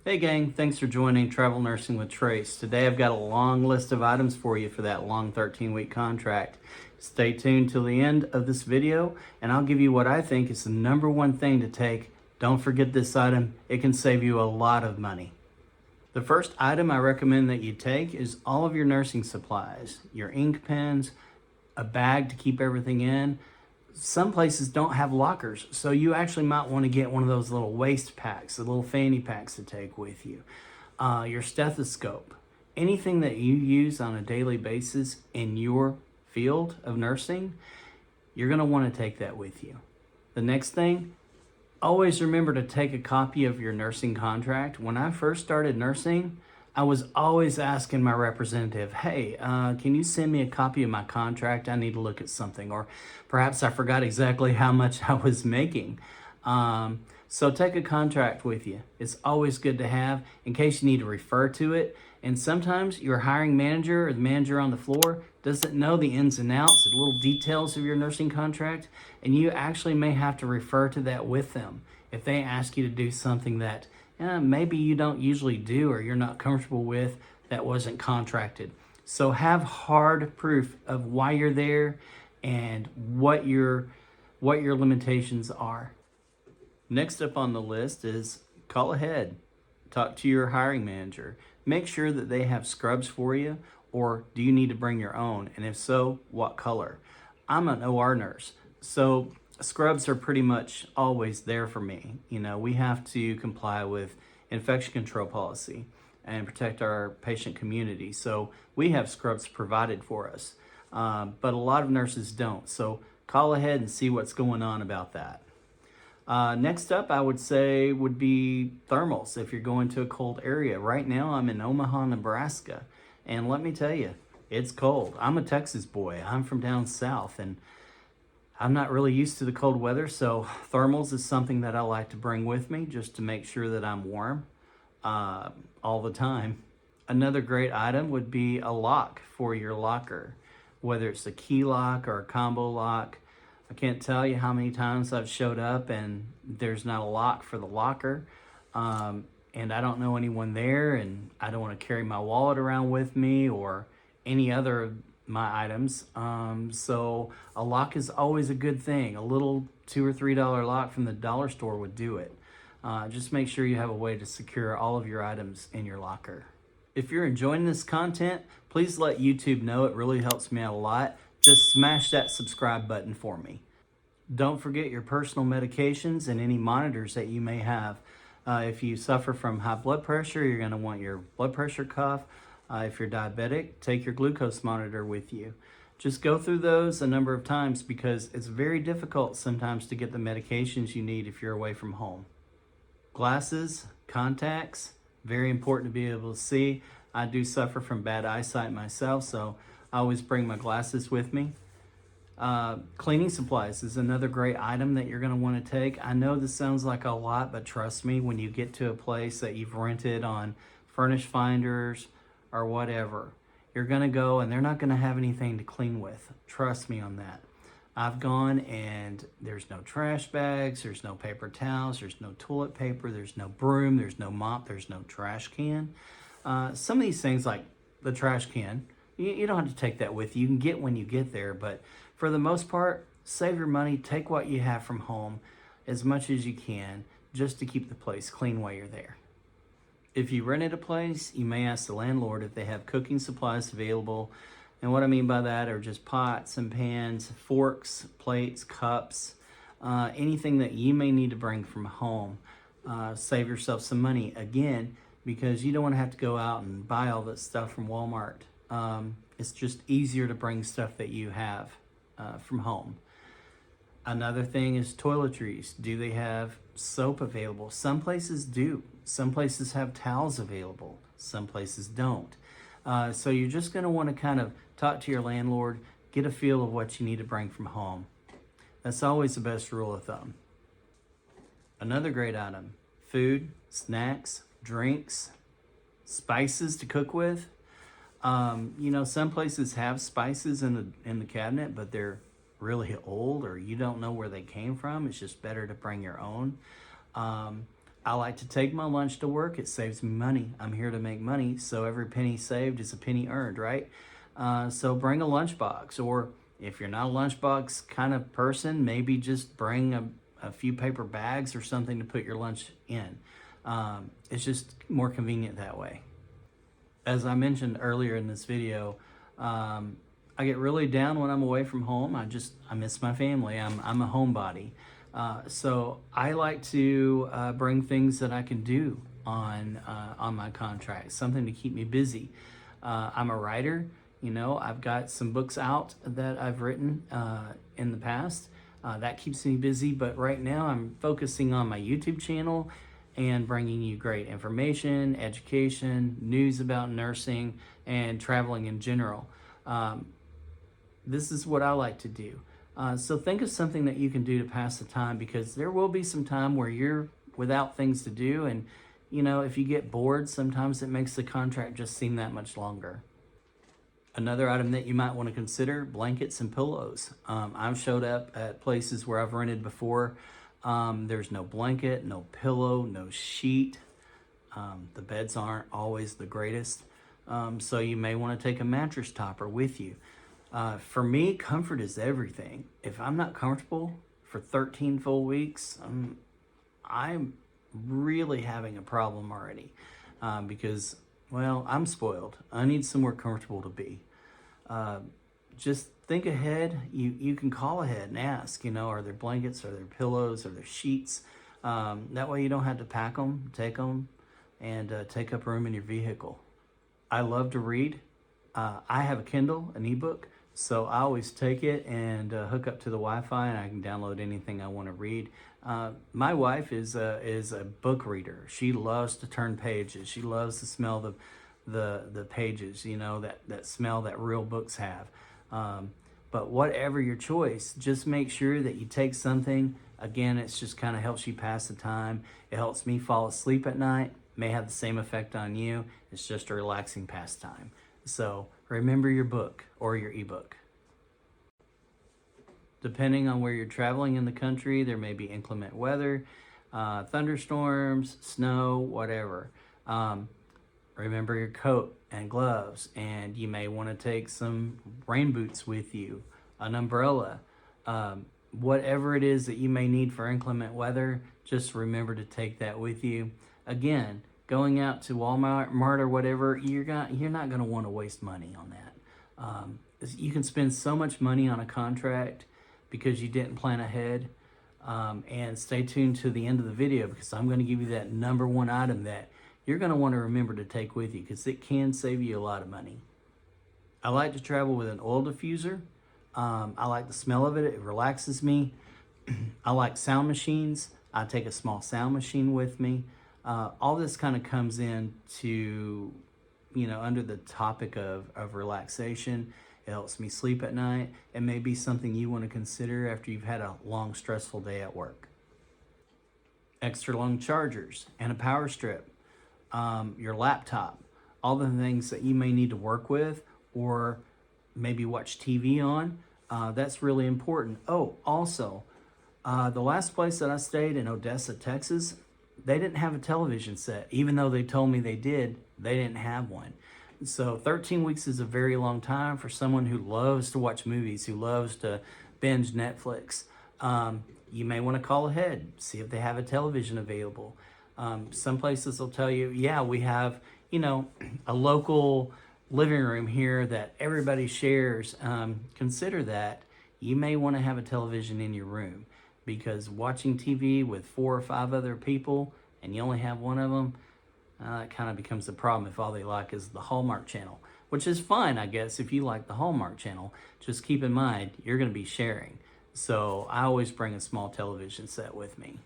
Hey gang, thanks for joining Travel Nursing with Trace. Today I've got a long list of items for you for that long 13-week contract. Stay tuned till the end of this video and I'll give you what I think is the number one thing to take. Don't forget this item, it can save you a lot of money. The first item I recommend that you take is all of your nursing supplies, your ink pens, a bag to keep everything in. Some places don't have lockers, so you actually might want to get one of those little waist packs, the little fanny packs to take with you. Your stethoscope, anything that you use on a daily basis in your field of nursing, you're going to want to take that with you. The next thing, always remember to take a copy of your nursing contract. When I first started nursing, I was always asking my representative, hey, can you send me a copy of my contract? I need to look at something. Or perhaps I forgot exactly how much I was making. So take a contract with you. It's always good to have in case you need to refer to it. And sometimes your hiring manager or the manager on the floor doesn't know the ins and outs, the little details of your nursing contract, and you actually may have to refer to that with them if they ask you to do something that maybe you don't usually do or you're not comfortable with that wasn't contracted. So have hard proof of why you're there and what your limitations are. Next up on the list is call ahead. Talk to your hiring manager. Make sure that they have scrubs for you, or do you need to bring your own? And if so, what color? I'm an OR nurse, so scrubs are pretty much always there for me. You know, we have to comply with infection control policy and protect our patient community. So we have scrubs provided for us, but a lot of nurses don't. So call ahead and see what's going on about that. Next up, I would say would be thermals if you're going to a cold area. Right now, I'm in Omaha, Nebraska, and let me tell you, it's cold. I'm a Texas boy. I'm from down south, and I'm not really used to the cold weather, so thermals is something that I like to bring with me just to make sure that I'm warm all the time. Another great item would be a lock for your locker, whether it's a key lock or a combo lock. I can't tell you how many times I've showed up and there's not a lock for the locker, and I don't know anyone there, and I don't want to carry my wallet around with me or any other of my items. So a lock is always a good thing. A little $2 or $3 lock from the dollar store would do it. Just make sure you have a way to secure all of your items in your locker. If you're enjoying this content, please let YouTube know. It really helps me out a lot. Just smash that subscribe button for me. Don't forget your personal medications and any monitors that you may have. If you suffer from high blood pressure, you're going to want your blood pressure cuff. If you're diabetic, take your glucose monitor with you. Just go through those a number of times because it's very difficult sometimes to get the medications you need if you're away from home. Glasses, contacts, very important to be able to see. I do suffer from bad eyesight myself, so I always bring my glasses with me. Cleaning supplies is another great item that you're going to want to take. I know this sounds like a lot, but trust me, when you get to a place that you've rented on Furnish Finders or whatever, you're going to go and they're not going to have anything to clean with. Trust me on that. I've gone and there's no trash bags, there's no paper towels, there's no toilet paper, there's no broom, there's no mop, there's no trash can. Some of these things like the trash can, you don't have to take that with you. You can get when you get there, but for the most part, save your money, take what you have from home as much as you can just to keep the place clean while you're there. If you rented a place, you may ask the landlord if they have cooking supplies available. And what I mean by that are just pots and pans, forks, plates, cups, anything that you may need to bring from home. Save yourself some money, again, because you don't want to have to go out and buy all that stuff from Walmart. It's just easier to bring stuff that you have from home. Another thing is toiletries. Do they have soap available? Some places do. Some places have towels available. Some places don't. So you're just going to want to kind of talk to your landlord, get a feel of what you need to bring from home. That's always the best rule of thumb. Another great item, food, snacks, drinks, spices to cook with. You know, some places have spices in the cabinet, but they're really old or you don't know where they came from. It's just better to bring your own. I like to take my lunch to work. It saves me money. I'm here to make money, so every penny saved is a penny earned, right? So bring a lunchbox, or if you're not a lunchbox kind of person, maybe just bring a few paper bags or something to put your lunch in. It's just more convenient that way. As I mentioned earlier in this video, I get really down when I'm away from home. I miss my family. I'm a homebody. So I like to bring things that I can do on my contract, something to keep me busy. I'm a writer. You know, I've got some books out that I've written in the past. That keeps me busy, but right now I'm focusing on my YouTube channel and bringing you great information, education, news about nursing, and traveling in general. This is what I like to do. So think of something that you can do to pass the time, because there will be some time where you're without things to do, and you know, if you get bored, sometimes it makes the contract just seem that much longer. Another item that you might want to consider, blankets and pillows. I've showed up at places where I've rented before. There's no blanket, no pillow, no sheet. The beds aren't always the greatest. So you may want to take a mattress topper with you. For me, comfort is everything. If I'm not comfortable for 13 full weeks, I'm really having a problem already, because, well, I'm spoiled. I need somewhere comfortable to be. Just think ahead. You can call ahead and ask, you know, are there blankets, are there pillows, are there sheets? That way you don't have to pack them, take them, and take up room in your vehicle. I love to read. I have a Kindle, an ebook, so I always take it and hook up to the Wi-Fi, and I can download anything I want to read. My wife is a book reader. She loves to turn pages. She loves to smell the pages, you know, that smell that real books have. But whatever your choice, just make sure that you take something. Again, it's just kind of helps you pass the time. It helps me fall asleep at night. May have the same effect on you. It's just a relaxing pastime. So remember your book or your ebook. Depending on where you're traveling in the country, there may be inclement weather, thunderstorms, snow, whatever. Remember your coat and gloves, and you may want to take some rain boots with you, an umbrella. Whatever it is that you may need for inclement weather, just remember to take that with you. Again, going out to Walmart or whatever, you're not going to want to waste money on that. You can spend so much money on a contract because you didn't plan ahead. And stay tuned to the end of the video, because I'm going to give you that number one item that you're going to want to remember to take with you, because it can save you a lot of money. I like to travel with an oil diffuser. I like the smell of it. It relaxes me. I like sound machines. I take a small sound machine with me. All this kind of comes in to, you know, under the topic of relaxation. It helps me sleep at night. It may be something you want to consider after you've had a long, stressful day at work. Extra long chargers and a power strip. Your laptop. All the things that you may need to work with or maybe watch TV on. That's really important. Oh, also, the last place that I stayed in Odessa, Texas, they didn't have a television set. Even though they told me they did, they didn't have one. So 13 weeks is a very long time for someone who loves to watch movies, who loves to binge Netflix. You may want to call ahead, see if they have a television available. Some places will tell you, yeah, we have, you know, a local living room here that everybody shares. Consider that. You may want to have a television in your room, because watching TV with 4 or 5 other people and you only have one of them, it kind of becomes a problem if all they like is the Hallmark Channel, which is fine, I guess, if you like the Hallmark Channel. Just keep in mind, you're going to be sharing. So I always bring a small television set with me.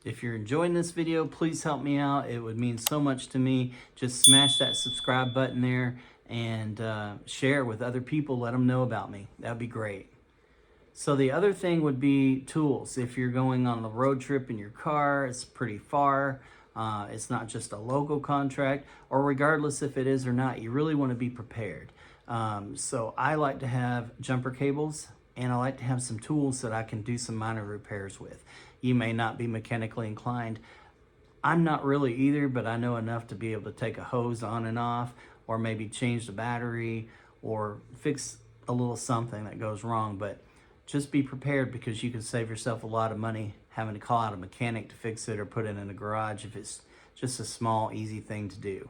If you're enjoying this video, please help me out. It would mean so much to me. Just smash that subscribe button there and share with other people. Let them know about me. That'd be great. So the other thing would be tools. If you're going on a road trip in your car, it's pretty far. It's not just a local contract, or regardless if it is or not, you really want to be prepared. So I like to have jumper cables, and I like to have some tools that I can do some minor repairs with. You may not be mechanically inclined. I'm not really either, but I know enough to be able to take a hose on and off, or maybe change the battery, or fix a little something that goes wrong. But just be prepared, because you can save yourself a lot of money having to call out a mechanic to fix it or put it in a garage if it's just a small, easy thing to do.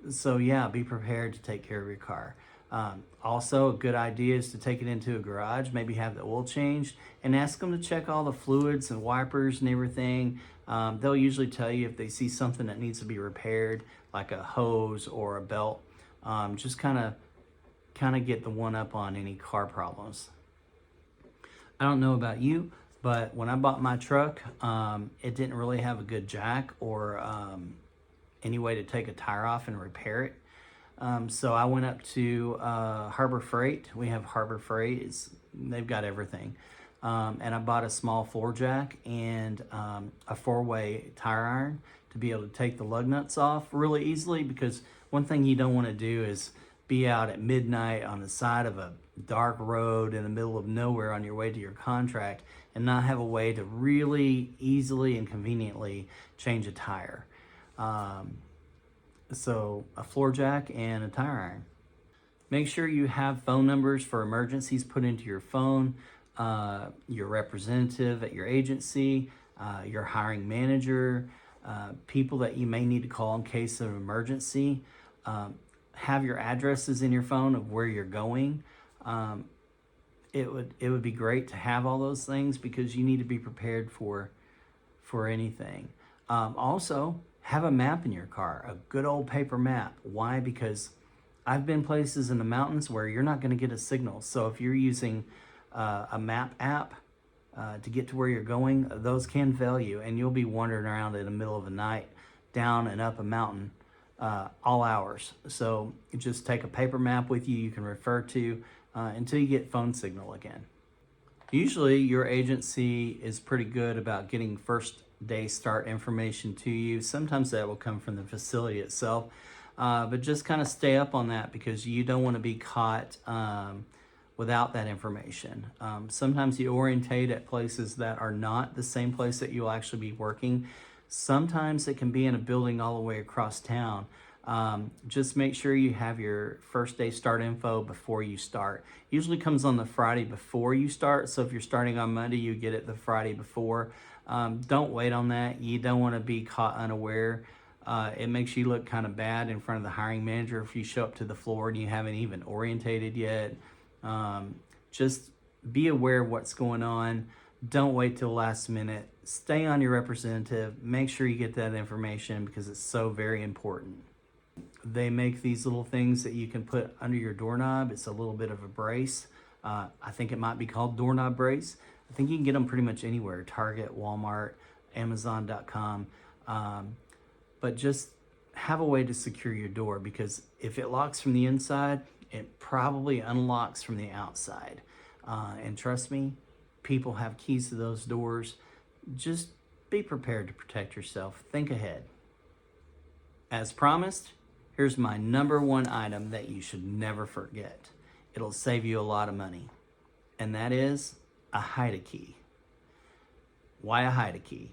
So yeah, be prepared to take care of your car. Also, a good idea is to take it into a garage, maybe have the oil changed, and ask them to check all the fluids and wipers and everything. They'll usually tell you if they see something that needs to be repaired, like a hose or a belt. Just kind of get the one up on any car problems. I don't know about you, but when I bought my truck, it didn't really have a good jack or any way to take a tire off and repair it. So I went up to Harbor Freight. We have Harbor Freight. They've got everything. And I bought a small floor jack and a 4-way tire iron to be able to take the lug nuts off really easily, because one thing you don't want to do is be out at midnight on the side of a dark road in the middle of nowhere on your way to your contract and not have a way to really easily and conveniently change a tire. So a floor jack and a tire iron. Make sure you have phone numbers for emergencies put into your phone, your representative at your agency, your hiring manager, people that you may need to call in case of emergency. Have your addresses in your phone of where you're going. It would be great to have all those things, because you need to be prepared for anything. Also, have a map in your car, a good old paper map. Why? Because I've been places in the mountains where you're not going to get a signal. So if you're using a map app to get to where you're going, those can fail you, and you'll be wandering around in the middle of the night, down and up a mountain, all hours. So just take a paper map with you can refer to until you get phone signal again. Usually your agency is pretty good about getting first day start information to you. Sometimes that will come from the facility itself, but just kind of stay up on that, because you don't want to be caught without that information. Sometimes you orientate at places that are not the same place that you'll actually be working. Sometimes it can be in a building all the way across town. Just make sure you have your first day start info before you start. Usually comes on the Friday before you start. So if you're starting on Monday, you get it the Friday before. Don't wait on that. You don't want to be caught unaware. It makes you look kind of bad in front of the hiring manager if you show up to the floor and you haven't even orientated yet. Just be aware of what's going on. Don't wait till the last minute. Stay on your representative. Make sure you get that information, because it's so very important. They make these little things that you can put under your doorknob. It's a little bit of a brace. I think it might be called doorknob brace. I think you can get them pretty much anywhere. Target, Walmart, Amazon.com. But just have a way to secure your door, because if it locks from the inside, it probably unlocks from the outside. And trust me, people have keys to those doors. Just be prepared to protect yourself. Think ahead. As promised, here's my number one item that you should never forget. It'll save you a lot of money. And that is a hide-a-key. Why a hide-a-key?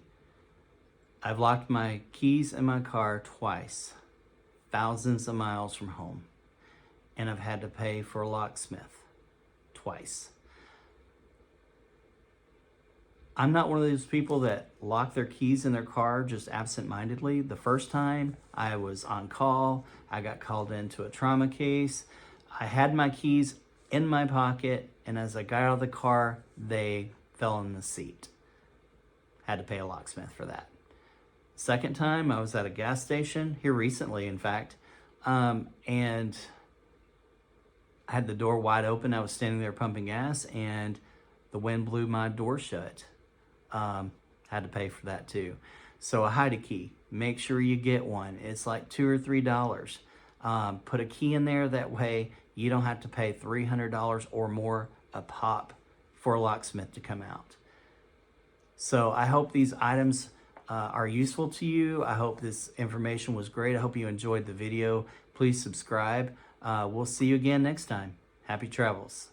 I've locked my keys in my car twice, thousands of miles from home. And I've had to pay for a locksmith twice. I'm not one of those people that lock their keys in their car just absent-mindedly. The first time I was on call, I got called into a trauma case. I had my keys in my pocket, and as I got out of the car, they fell in the seat. Had to pay a locksmith for that. Second time, I was at a gas station, here recently, in fact, and I had the door wide open. I was standing there pumping gas, and the wind blew my door shut. Had to pay for that too. So a hide-a-key, make sure you get one. It's like $2 or $3. Put a key in there, that way you don't have to pay $300 or more a pop for a locksmith to come out. So I hope these items are useful to you. I hope this information was great. I hope you enjoyed the video. Please subscribe. We'll see you again next time. Happy travels.